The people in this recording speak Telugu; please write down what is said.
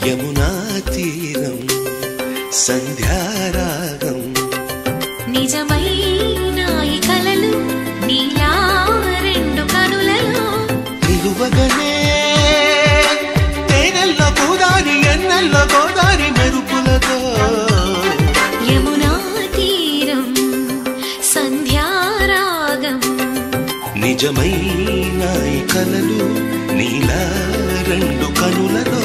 యమునా తీరం సంధ్యారాగం నిజమైన ఈ కలలు నీలా రెండు కనులలో నిలువగనే తేనెల్లో గోదారి ఎన్నెల్లో గోదారి మెరుపులతో యమునా తీరం సంధ్యారాగం నిజమైన ఈ కలలు నీలా రెండు కనులలో